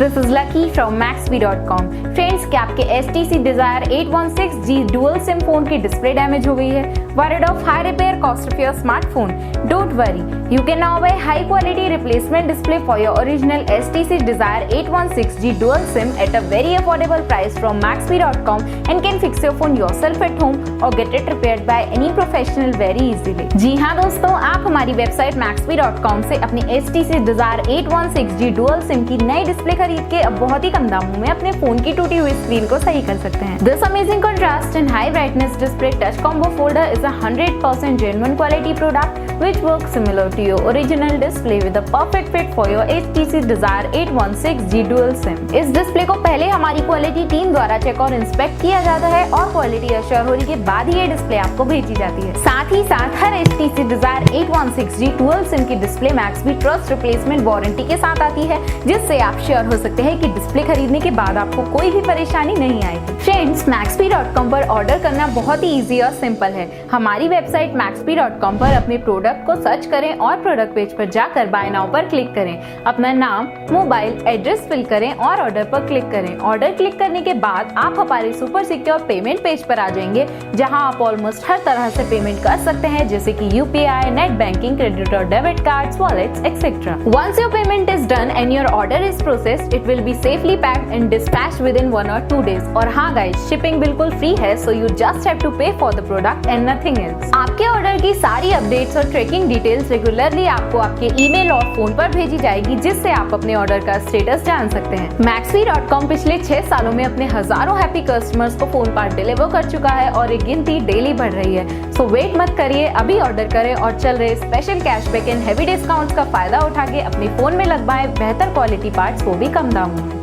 this is Lucky from Maxbhi.com. Friends, क्या आपके HTC Desire 816G dual SIM phone की display damage हो गई है? Worried of high repair cost of your smartphone? Don't worry, you can now buy high quality replacement display for your original HTC Desire 816G dual SIM at a very affordable price from Maxbhi.com and can fix your phone yourself at home or get it repaired by any professional very easily. जी हाँ दोस्तों, आप हमारी website Maxbhi.com से अपनी HTC Desire 816G dual SIM की नई display खरीद के अब बहुत ही कम दामों में अपने फोन की टूटी हुई स्क्रीन को सही कर सकते हैं। This amazing contrast and high brightness display touch combo folder is a 100% genuine quality product which works similar to your original display with a perfect fit for your HTC Desire 816G dual SIM. इस display को पहले हमारी quality team द्वारा check और inspect किया जाता है और क्वालिटी अश्योर होने के बाद ही ये डिस्प्ले आपको भेजी जाती है। साथ ही साथ हर HTC Desire 816G dual SIM की display Maxbhi trust replacement warranty के साथ आती है, जिससे आप श्योर हो सकते हैं कि डिस्प्ले खरीदने के बाद आपको कोई भी परेशानी नहीं आएगी। फ्रेंड्स, Maxbhi.com पर ऑर्डर करना बहुत ही इजी और सिंपल है। हमारी वेबसाइट Maxbhi.com पर अपने प्रोडक्ट को सर्च करें और प्रोडक्ट पेज पर जाकर बाय नाउ पर क्लिक करें। अपना नाम, मोबाइल एड्रेस फिल करें और ऑर्डर पर क्लिक करें। ऑर्डर क्लिक करने के बाद आप हमारे सुपर सिक्योर पेमेंट पेज पर आ जाएंगे, जहां आप ऑलमोस्ट हर तरह से पेमेंट कर सकते हैं, जैसे कि UPI, नेट बैंकिंग, क्रेडिट और debit cards, wallets etcetera. Once your payment is done and your order is processed, it will be safely packed and dispatched within 1 or 2 days। और हाँ गाइस, शिपिंग बिल्कुल free है, so you just have to pay for the product and nothing else. आपके order की सारी updates और tracking details regularly आपको आपके ईमेल और फोन पर भेजी जाएगी, जिससे आप अपने ऑर्डर का स्टेटस जान सकते हैं। Maxbhi.com पिछले 6 सालों में अपने हजारों हैप्पी कस्टमर्स को फोन पर डिलीवर कर चुका है और ये गिनती डेली बढ़ रही है। सो वेट मत करिए, अभी ऑर्डर करें और चल रहे special cashback and heavy discounts का फायदा उठा के अपने फोन में लगवाएं बेहतर क्वालिटी पार्ट्स, वो भी कम दामों में।